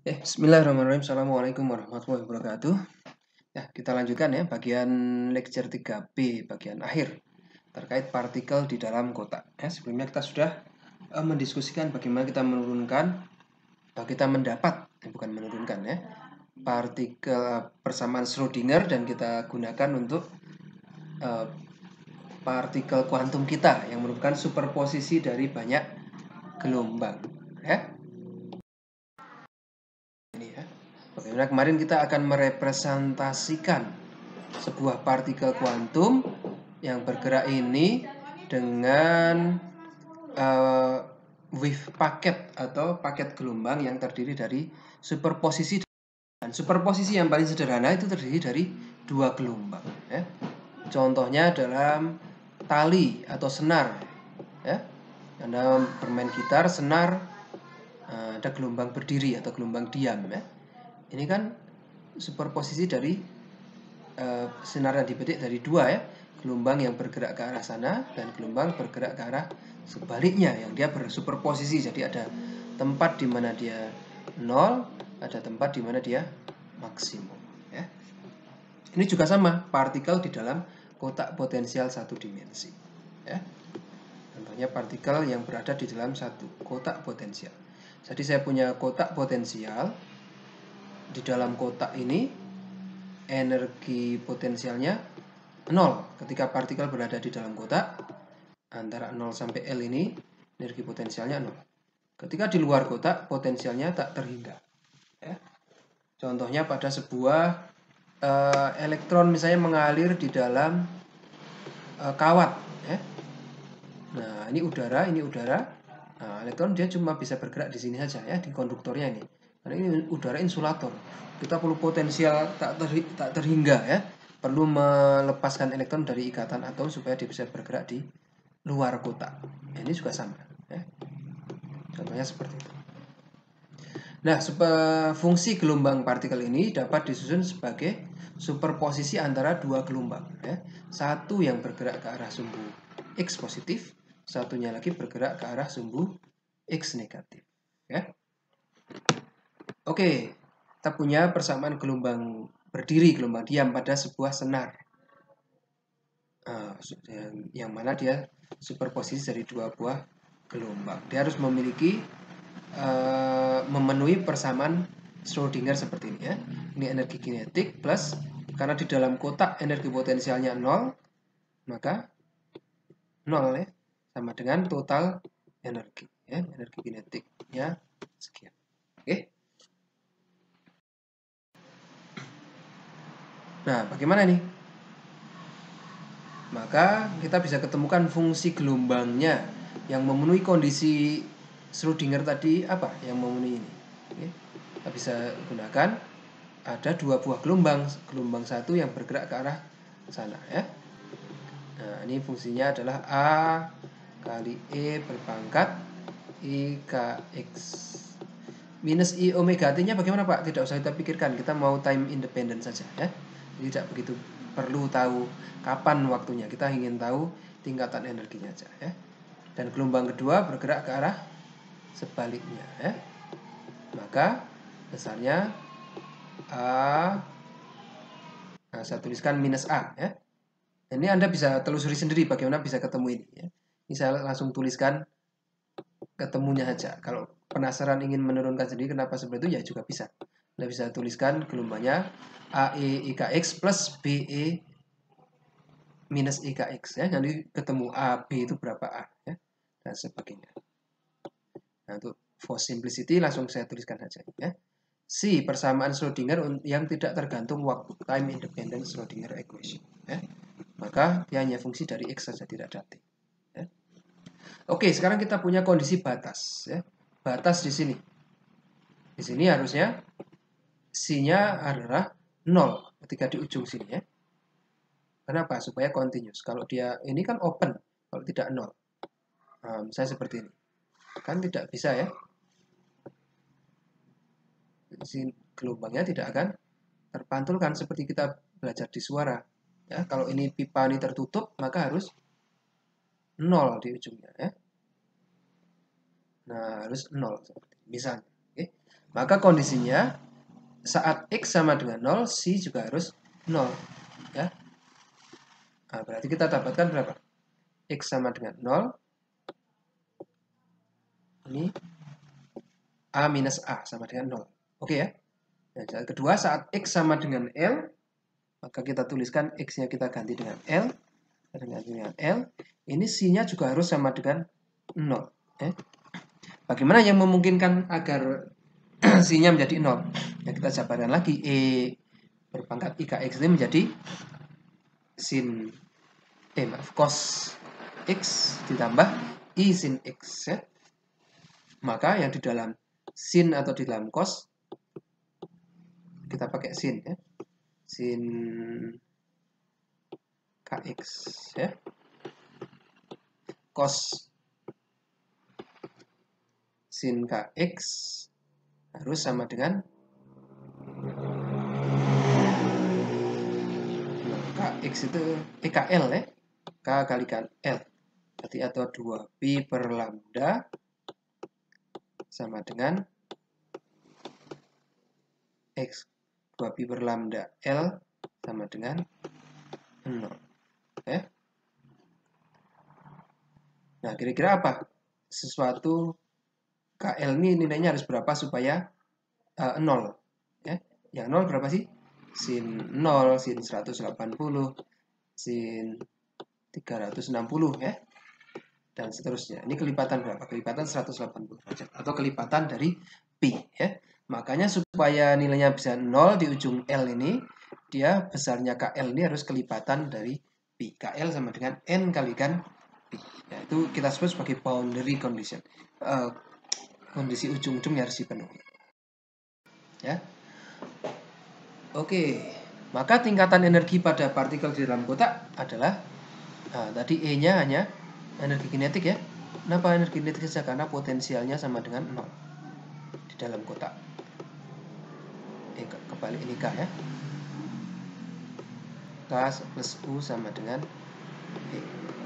Bismillahirrahmanirrahim. Assalamualaikum warahmatullahi wabarakatuh. Ya, kita lanjutkan ya bagian lecture 3B, bagian akhir terkait partikel di dalam kotak. Ya, sebelumnya kita sudah mendiskusikan bagaimana kita menurunkan, kita mendapat, bukan menurunkan ya, partikel persamaan Schrödinger dan kita gunakan untuk partikel kuantum kita yang merupakan superposisi dari banyak gelombang. Ya. Bagaimana kemarin kita akan merepresentasikan sebuah partikel kuantum yang bergerak ini dengan wave paket atau paket gelombang yang terdiri dari superposisi. Dan superposisi yang paling sederhana itu terdiri dari dua gelombang. Ya. Contohnya dalam tali atau senar. Ya. Anda bermain gitar, senar, ada gelombang berdiri atau gelombang diam. Ya. Ini kan superposisi dari senar yang dipetik dari dua ya, gelombang yang bergerak ke arah sana dan gelombang bergerak ke arah sebaliknya yang dia bersuperposisi. Jadi ada tempat di mana dia nol, ada tempat di mana dia maksimum ya. Ini juga sama, partikel di dalam kotak potensial satu dimensi ya. Contohnya partikel yang berada di dalam satu kotak potensial. Jadi saya punya kotak potensial. Di dalam kotak ini energi potensialnya 0 ketika partikel berada di dalam kotak. Antara 0 sampai L ini energi potensialnya 0. Ketika di luar kotak potensialnya tak terhingga ya. Contohnya pada sebuah elektron misalnya mengalir di dalam kawat ya. Nah, ini udara. Nah, elektron dia cuma bisa bergerak di sini saja ya, di konduktornya ini. Karena ini udara insulator. Kita perlu potensial tak terhingga ya. Perlu melepaskan elektron dari ikatan atom supaya dia bisa bergerak di luar kotak. Ini juga sama ya. Contohnya seperti itu. Nah, fungsi gelombang partikel ini dapat disusun sebagai superposisi antara dua gelombang ya. Satu yang bergerak ke arah sumbu X positif, satunya lagi bergerak ke arah sumbu X negatif ya. Oke, kita punya persamaan gelombang berdiri, gelombang diam pada sebuah senar. Yang mana dia superposisi dari dua buah gelombang. Dia harus memiliki memenuhi persamaan Schrödinger seperti ini ya. Ini energi kinetik plus, karena di dalam kotak energi potensialnya 0, maka 0 ya, sama dengan total energi ya. Energi kinetiknya sekian. Oke. Nah, bagaimana nih? Maka kita bisa ketemukan fungsi gelombangnya yang memenuhi kondisi Schrödinger tadi apa yang memenuhi ini. Oke. Kita bisa gunakan ada dua buah gelombang. Gelombang satu yang bergerak ke arah sana ya. Nah, ini fungsinya adalah A kali E berpangkat IKX. Minus I omega T-nya bagaimana Pak? Tidak usah kita pikirkan, kita mau time independent saja ya. Tidak begitu perlu tahu kapan waktunya, kita ingin tahu tingkatan energinya saja ya. Dan gelombang kedua bergerak ke arah sebaliknya ya. Maka besarnya A, nah saya tuliskan minus A ya. Ini Anda bisa telusuri sendiri bagaimana bisa ketemu ini ya. Ini saya langsung tuliskan ketemunya saja. Kalau penasaran ingin menurunkan sendiri kenapa seperti itu ya juga bisa. Anda bisa tuliskan gelombangnya AE IKX plus BE minus IKX ya. Nanti ketemu AB itu berapa A ya, dan sebagainya. Nah, untuk for simplicity langsung saya tuliskan saja ya. C, persamaan Schrödinger yang tidak tergantung waktu, time independent Schrödinger equation ya. Maka dia hanya fungsi dari X saja, tidak datif ya. Oke, sekarang kita punya kondisi batas ya. Batas di sini. Di sini harusnya C-nya adalah 0 ketika di ujung sini ya. Kenapa? Supaya continuous. Kalau dia ini kan open, kalau tidak 0. Nah, misalnya seperti ini. Kan tidak bisa ya. Gelombangnya tidak akan terpantulkan seperti kita belajar di suara. Ya, kalau ini pipa ini tertutup, maka harus 0 di ujungnya ya. Nah, harus 0 seperti misalnya. Oke. Maka kondisinya saat X sama dengan 0, Si juga harus 0. Ya. Nah, berarti kita dapatkan berapa? X sama dengan 0. Ini A minus A sama dengan 0. Oke ya. Nah, yang kedua, saat X sama dengan L, maka kita tuliskan X-nya kita ganti dengan L. Dengan L. Ini Si-nya juga harus sama dengan 0. Ya. Bagaimana yang memungkinkan agar Si-nya menjadi 0? Ya, kita jabarkan lagi. E berpangkat IKX ini menjadi cos X ditambah I sin X. Ya. Maka yang di dalam sin atau di dalam cos, kita pakai sin. Ya. Sin KX. Ya. Cos sin KX harus sama dengan KX itu KL ya. K kalikan L. Berarti atau 2pi per lambda sama dengan X. 2pi per lambda L sama dengan 0. Ya. Nah, kira-kira apa? Sesuatu KL ini nilainya harus berapa supaya 0? Ya. Yang 0 berapa sih? Sin 0, sin 180, sin 360 ya. Dan seterusnya. Ini kelipatan berapa? Kelipatan 180 derajat atau kelipatan dari pi ya. Makanya supaya nilainya bisa 0 di ujung L ini, dia besarnya KL ini harus kelipatan dari pi. KL sama dengan N kalikan pi. Ya, itu kita sebut sebagai boundary condition. Kondisi ujung-ujungnya harus dipenuhi. Ya. Oke, maka tingkatan energi pada partikel di dalam kotak adalah tadi E-nya hanya energi kinetik ya. Kenapa energi kinetik saja? Karena potensialnya sama dengan 0 di dalam kotak. Kebalik ini K ya. K plus U sama dengan E.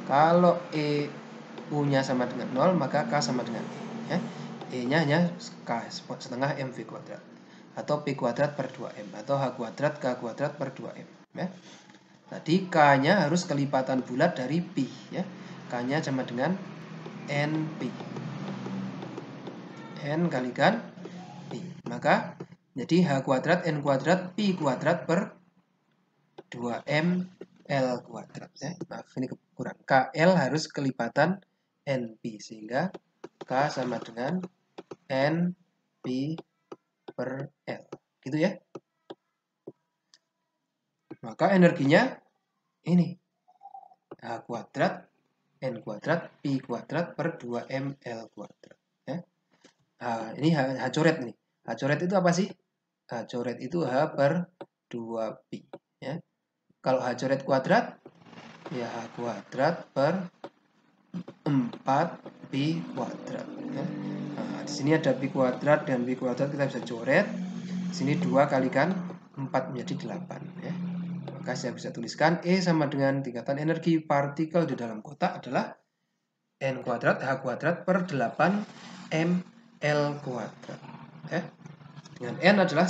Kalau U-nya sama dengan 0, maka K sama dengan E. Ya. E-nya hanya K setengah MV kuadrat. Atau P kuadrat per 2M. Atau H kuadrat K kuadrat per 2M. Ya. Tadi K-nya harus kelipatan bulat dari Pi. Ya. K-nya sama dengan NP. N kalikan Pi. Maka jadi H kuadrat N kuadrat Pi kuadrat per 2M L kuadrat. Ya. Maaf, ini kurang. KL harus kelipatan NP. Sehingga K sama dengan NP per L. Gitu ya. Maka energinya ini. H kuadrat N kuadrat Pi kuadrat per 2M L kuadrat. Ya. Ini H coret nih. H coret itu apa sih? H coret itu H per 2Pi. Ya. Kalau H coret kuadrat, ya H kuadrat per 4Pi kuadrat. Ya. Nah, di sini ada Pi kuadrat dan Pi kuadrat kita bisa coret. Di sini 2 kalikan 4 menjadi 8. Ya. Maka saya bisa tuliskan E sama dengan tingkatan energi partikel di dalam kotak adalah N kuadrat H kuadrat per 8M L kuadrat. Ya. Dengan N adalah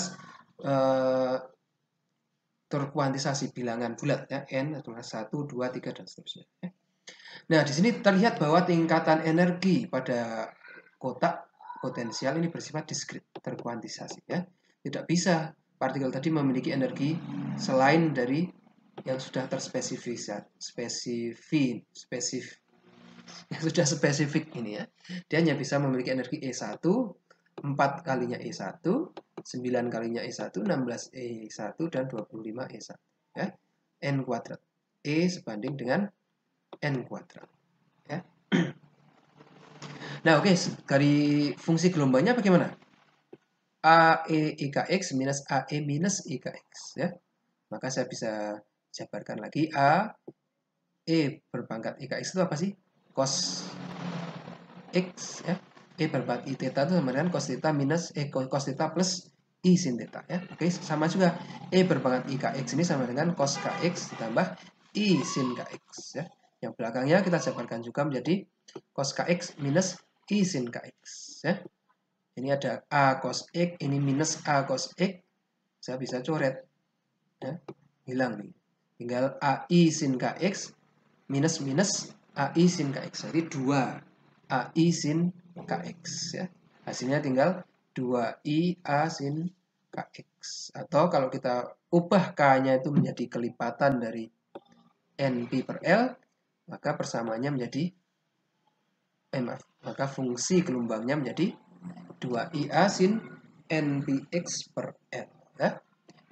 terkuantisasi bilangan bulat ya. N adalah 1, 2, 3 dan seterusnya. Ya. Nah, di sini terlihat bahwa tingkatan energi pada kotak potensial ini bersifat diskrit, terkuantisasi ya. Tidak bisa partikel tadi memiliki energi selain dari yang sudah yang sudah spesifik ini ya. Dia hanya bisa memiliki energi E1, 4 kalinya E1, 9 kalinya E1, 16 E1 dan 25 E1 ya. N kuadrat. E sebanding dengan N kuadrat ya. Nah, oke, dari fungsi gelombangnya bagaimana? AE IKX minus AE minus IKX ya. Maka saya bisa jabarkan lagi A E berpangkat IKX itu apa sih? Cos X ya. E berpangkat I theta itu sama dengan cos theta minus cos theta plus I sin theta ya. Oke, sama juga E berpangkat IKX ini sama dengan cos KX ditambah I sin KX ya. Yang belakangnya kita jabarkan juga menjadi cos KX minus I sin KX ya. Ini ada A cos X, ini minus A cos X. Saya bisa coret. Ya, hilang nih. Tinggal AI sin KX minus AI sin KX. Jadi 2 AI sin KX. Ya. Hasilnya tinggal 2I A sin KX. Atau kalau kita ubah K-nya itu menjadi kelipatan dari NP per L, maka persamaannya menjadi maka fungsi gelombangnya menjadi 2IA sin NPX per L. Ya.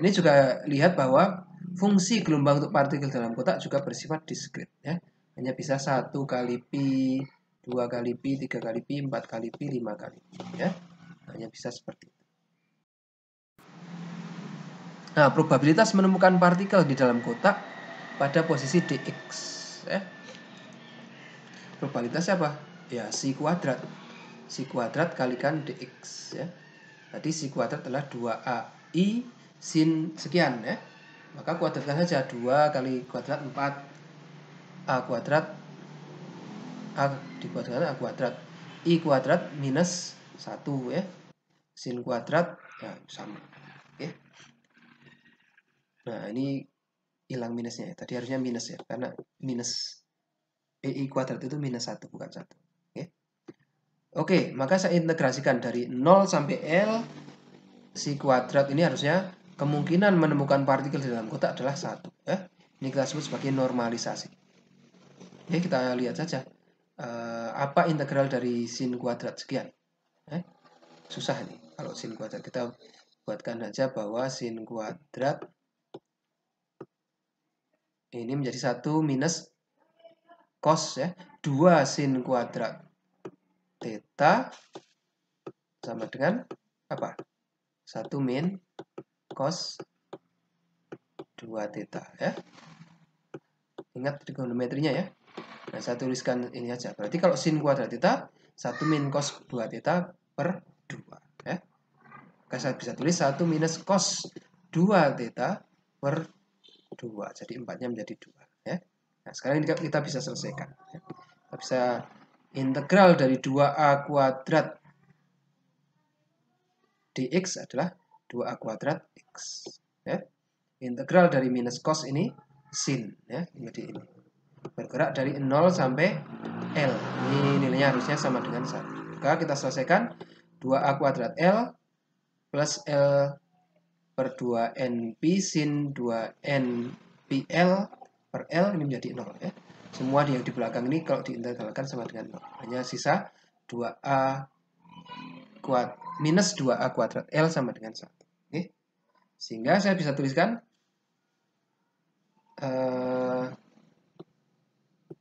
Ini juga lihat bahwa fungsi gelombang untuk partikel dalam kotak juga bersifat diskrit. Ya. Hanya bisa 1 kali pi, 2 kali pi, 3 kali pi, 4 kali pi, 5 kali pi. Ya. Hanya bisa seperti itu. Nah, probabilitas menemukan partikel di dalam kotak pada posisi dx. Ya. Probabilitasnya apa? Ya, si kuadrat. Si kuadrat kalikan dx. Ya. Tadi si kuadrat adalah 2AI sin sekian. Ya. Maka kuadratkan saja 2 kali kuadrat 4 A kuadrat, A dikuadratkan A kuadrat, I kuadrat minus 1 ya. Sin kuadrat ya sama. Oke. Nah, ini hilang minusnya ya. Tadi harusnya minus ya, karena minus I kuadrat itu minus 1 bukan 1. Oke, maka saya integrasikan dari 0 sampai L. Si kuadrat ini harusnya kemungkinan menemukan partikel di dalam kotak adalah 1 ya. Ini kita sebut sebagai normalisasi. Oke, kita lihat saja apa integral dari sin kuadrat sekian. Susah nih kalau sin kuadrat. Kita buatkan saja bahwa sin kuadrat ini menjadi 1 minus cos ya, 2 sin kuadrat theta sama dengan apa? 1 min cos 2 theta ya. Ingat trigonometrinya ya. Nah, saya tuliskan ini aja. Berarti kalau sin kuadrat theta 1 min cos 2 theta per 2 ya. Maka saya bisa tulis 1 minus cos 2 theta per 2. Jadi 4-nya menjadi 2 ya. Nah, sekarang ini kita bisa selesaikan. Ya. Kita bisa integral dari 2A kuadrat dx adalah 2A kuadrat x. Ya. Integral dari minus cos ini sin. Ya. Jadi ini. Bergerak dari 0 sampai L. Ini nilainya harusnya sama dengan 1. Maka kita selesaikan 2A kuadrat L plus L per 2NP sin 2NPL per L ini menjadi 0 ya. Semua yang di belakang ini kalau diintegralkan sama dengan 0. Hanya sisa 2A minus 2A kuadrat L sama dengan 1. Oke. Sehingga saya bisa tuliskan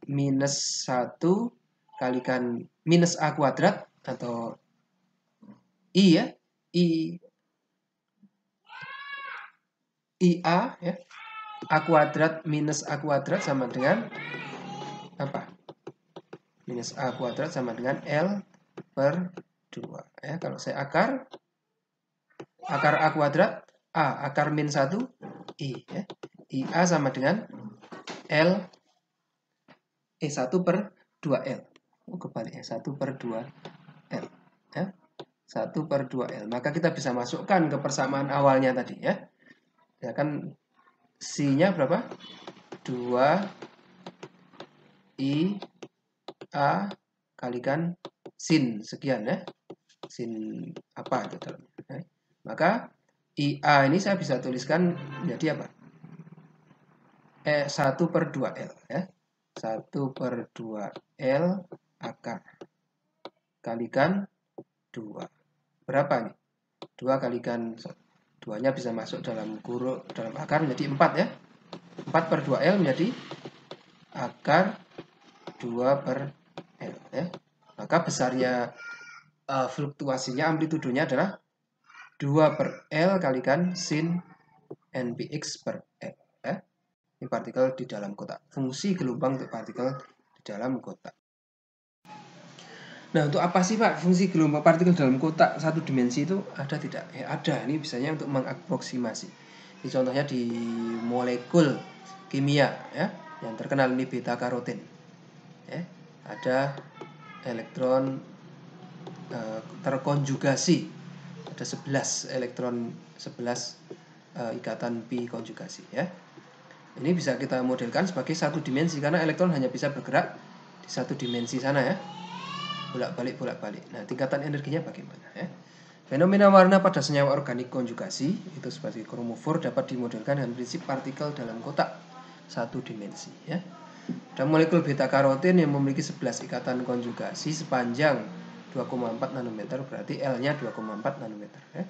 minus 1 kalikan minus A kuadrat atau I ya. IA ya. A kuadrat minus A kuadrat sama dengan apa? Minus A kuadrat sama dengan L per 2 ya. Kalau saya akar A kuadrat A, akar min 1 I ya. IA sama dengan L 1 per 2L. Oh, kebaliknya 1 per 2L ya. 1 per 2L. Maka kita bisa masukkan ke persamaan awalnya tadi ya. Ya kan C-nya berapa? 2 I A kalikan sin sekian ya. Sin apa itu dalamnya. Ya. Maka IA ini saya bisa tuliskan menjadi apa? 1 per 2L ya. 1 per 2L akar kalikan 2. Berapa nih? 2 kalikan 2-nya bisa masuk dalam kurung dalam akar menjadi 4 ya. 4 per 2L menjadi akar 2 per L ya. Maka besarnya fluktuasinya amplitudenya adalah 2 per L kalikan sin NPX per L ya. Ini partikel di dalam kotak. Fungsi gelombang untuk partikel di dalam kotak. Nah, untuk apa sih Pak fungsi gelombang partikel dalam kotak satu dimensi itu ada tidak? Ya ada. Ini biasanya untuk mengaproksimasi. Ini contohnya di molekul kimia ya, yang terkenal ini beta karoten. Ya, ada elektron terkonjugasi. Ada 11 elektron, 11 ikatan pi konjugasi ya. Ini bisa kita modelkan sebagai satu dimensi karena elektron hanya bisa bergerak di satu dimensi sana ya. Bolak-balik. Nah, tingkatan energinya bagaimana ya? Fenomena warna pada senyawa organik konjugasi itu sebagai kromofor dapat dimodelkan dengan prinsip partikel dalam kotak satu dimensi ya. Ada molekul beta karotin yang memiliki 11 ikatan konjugasi sepanjang 2,4 nanometer, berarti L-nya 2,4 nanometer ya.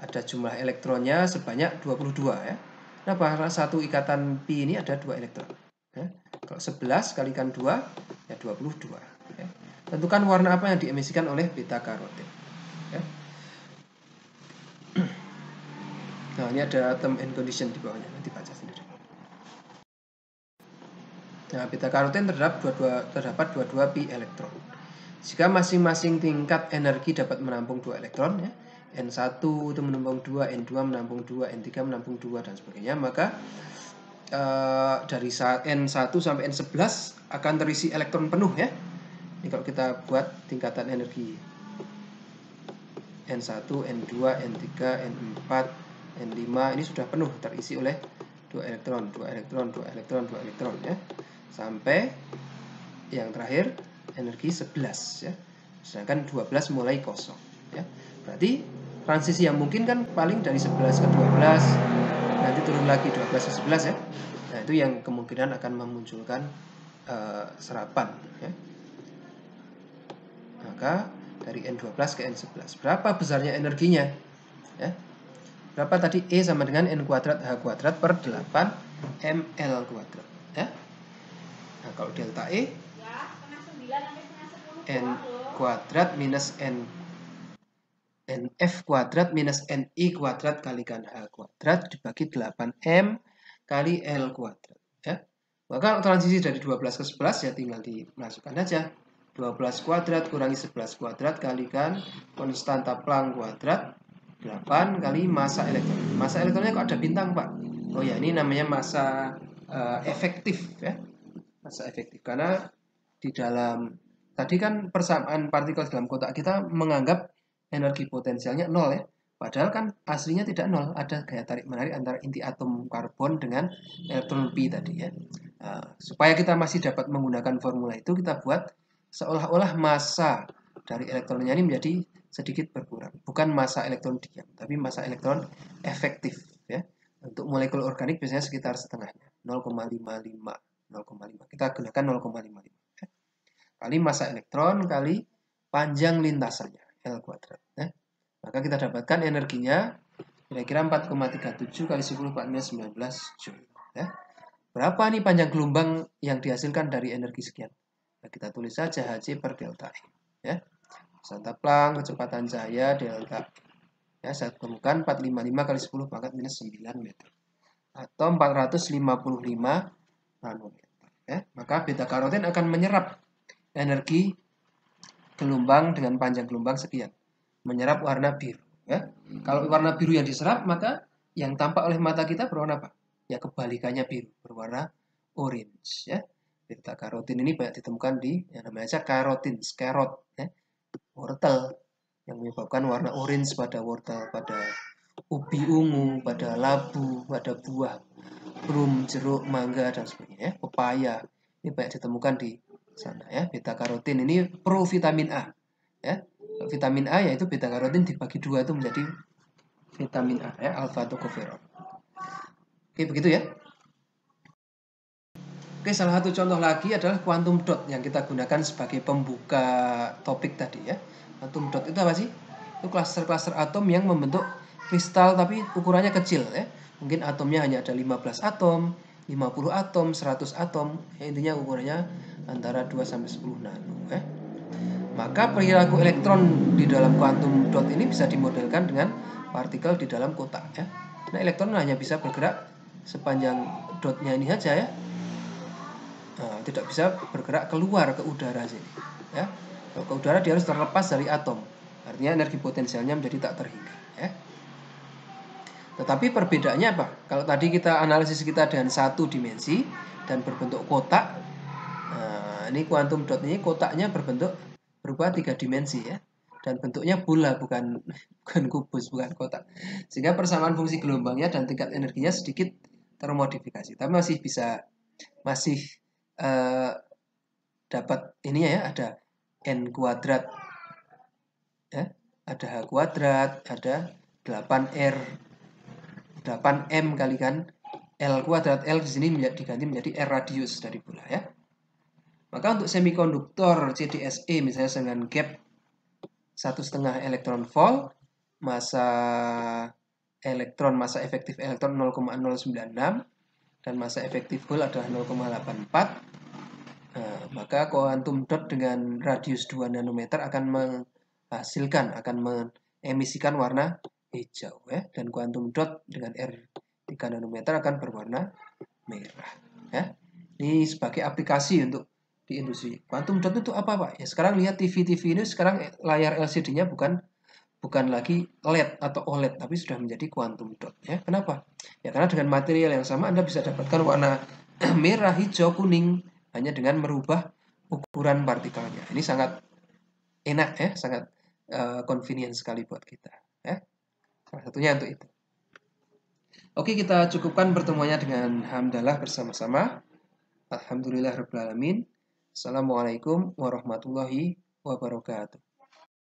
Ada jumlah elektronnya sebanyak 22 ya. Nah, pada satu ikatan pi ini ada 2 elektron ya. Kalau 11 kalikan 2 ya 22 ya. Tentukan warna apa yang diemisikan oleh beta karotin ya. Nah, ini ada term and condition di bawahnya, nanti baca sendiri. Nah, beta karotin terdapat 22 pi elektron. Jika masing-masing tingkat energi dapat menampung 2 elektron ya, N1 itu menampung 2, N2 menampung 2, N3 menampung 2 dan sebagainya, maka dari N1 sampai N11 akan terisi elektron penuh ya. Ini kalau kita buat tingkatan energi N1, N2, N3, N4, N5 ini sudah penuh terisi oleh 2 elektron ya. Sampai yang terakhir energi 11 ya. Sedangkan 12 mulai kosong ya. Berarti transisi yang mungkin kan paling dari 11 ke 12, nanti turun lagi 12 ke 11 ya. Nah, itu yang kemungkinan akan memunculkan serapan ya. Maka dari N12 ke N11 berapa besarnya energinya ya? Berapa tadi? E sama dengan N kuadrat H kuadrat per 8 ml kuadrat ya. Nah, kalau delta E N kuadrat minus NF kuadrat minus NI kuadrat kalikan H kuadrat dibagi 8M kali L kuadrat ya. Maka transisi dari 12 ke 11 ya tinggal dimasukkan aja 12 kuadrat kurangi 11 kuadrat kalikan konstanta Planck kuadrat 8 kali massa elektron. Massa elektronnya kok ada bintang, Pak? Oh ya, ini namanya massa efektif ya. Massa efektif karena di dalam tadi kan persamaan partikel dalam kotak kita menganggap energi potensialnya 0 ya. Padahal kan aslinya tidak 0, ada gaya tarik menarik antara inti atom karbon dengan elektron pi tadi ya. Supaya kita masih dapat menggunakan formula itu, kita buat seolah-olah massa dari elektronnya ini menjadi sedikit berkurang. Bukan massa elektron diam, tapi massa elektron efektif ya. Untuk molekul organik biasanya sekitar setengahnya, 0,55. Kita gunakan 0,55 ya. Kali massa elektron kali panjang lintasannya L kuadrat ya. Maka kita dapatkan energinya kira-kira 4,37 kali 10 × 19 Joule ya. Berapa nih panjang gelombang yang dihasilkan dari energi sekian? Nah, kita tulis saja Hc per delta E ya. Konstanta Planck, kecepatan cahaya delta E ya, saya temukan 455 kali 10 pangkat minus 9 meter atau 455 nanometer ya. Maka beta karotin akan menyerap energi gelombang dengan panjang gelombang sekian, menyerap warna biru ya. Kalau warna biru yang diserap, maka yang tampak oleh mata kita berwarna apa? Ya kebalikannya biru, berwarna orange ya. Beta karotin ini banyak ditemukan di yang namanya karotin, scarot ya. Wortel yang menyebabkan warna orange pada wortel, pada ubi ungu, pada labu, pada buah plum, jeruk, mangga dan sebagainya, pepaya. Ini banyak ditemukan di sana ya. Beta karotin ini pro vitamin A ya. Vitamin A yaitu beta karotin dibagi 2 itu menjadi vitamin A ya, alfa tocopherol. Oke, begitu ya. Oke, salah satu contoh lagi adalah quantum dot yang kita gunakan sebagai pembuka topik tadi ya. Quantum dot itu apa sih? Itu klaster-klaster atom yang membentuk kristal tapi ukurannya kecil ya. Mungkin atomnya hanya ada 15 atom, 50 atom, 100 atom. Ya, intinya ukurannya antara 2 sampai 10 nano ya. Maka perilaku elektron di dalam quantum dot ini bisa dimodelkan dengan partikel di dalam kotak ya. Nah, elektron hanya bisa bergerak sepanjang dotnya ini saja ya. Nah, tidak bisa bergerak keluar ke udara sini ya. Kalau ke udara dia harus terlepas dari atom. Artinya energi potensialnya menjadi tak terhingga ya. Tetapi perbedaannya apa? Kalau tadi kita analisis kita dengan satu dimensi dan berbentuk kotak. Nah, ini quantum dot ini kotaknya berbentuk berupa 3 dimensi ya. dan bentuknya bola, bukan bukan kubus, bukan kotak. Sehingga persamaan fungsi gelombangnya dan tingkat energinya sedikit termodifikasi, tapi masih dapat ini ya, ada n kuadrat ya, ada h kuadrat, ada 8r 8m kalikan L kuadrat. L di sini diganti menjadi R radius dari bola ya. Maka untuk semikonduktor CDSE misalnya dengan gap 1,5 elektron volt, massa efektif elektron 0,096 dan massa efektif hole adalah 0,84. Maka quantum dot dengan radius 2 nanometer akan mengemisikan warna hijau ya, dan quantum dot dengan R3 nanometer akan berwarna merah ya. Ini sebagai aplikasi untuk di industri. Quantum dot itu apa, Pak? Ya sekarang lihat TV ini sekarang layar LCD-nya bukan lagi LED atau OLED, tapi sudah menjadi quantum dot ya. Kenapa? Ya karena dengan material yang sama Anda bisa dapatkan warna merah, hijau, kuning hanya dengan merubah ukuran partikelnya. Ini sangat enak ya, sangat convenient sekali buat kita ya. Salah satunya untuk itu. Oke, kita cukupkan pertemuannya dengan hamdalah bersama-sama. Alhamdulillahirabbil alamin. Assalamualaikum warahmatullahi wabarakatuh.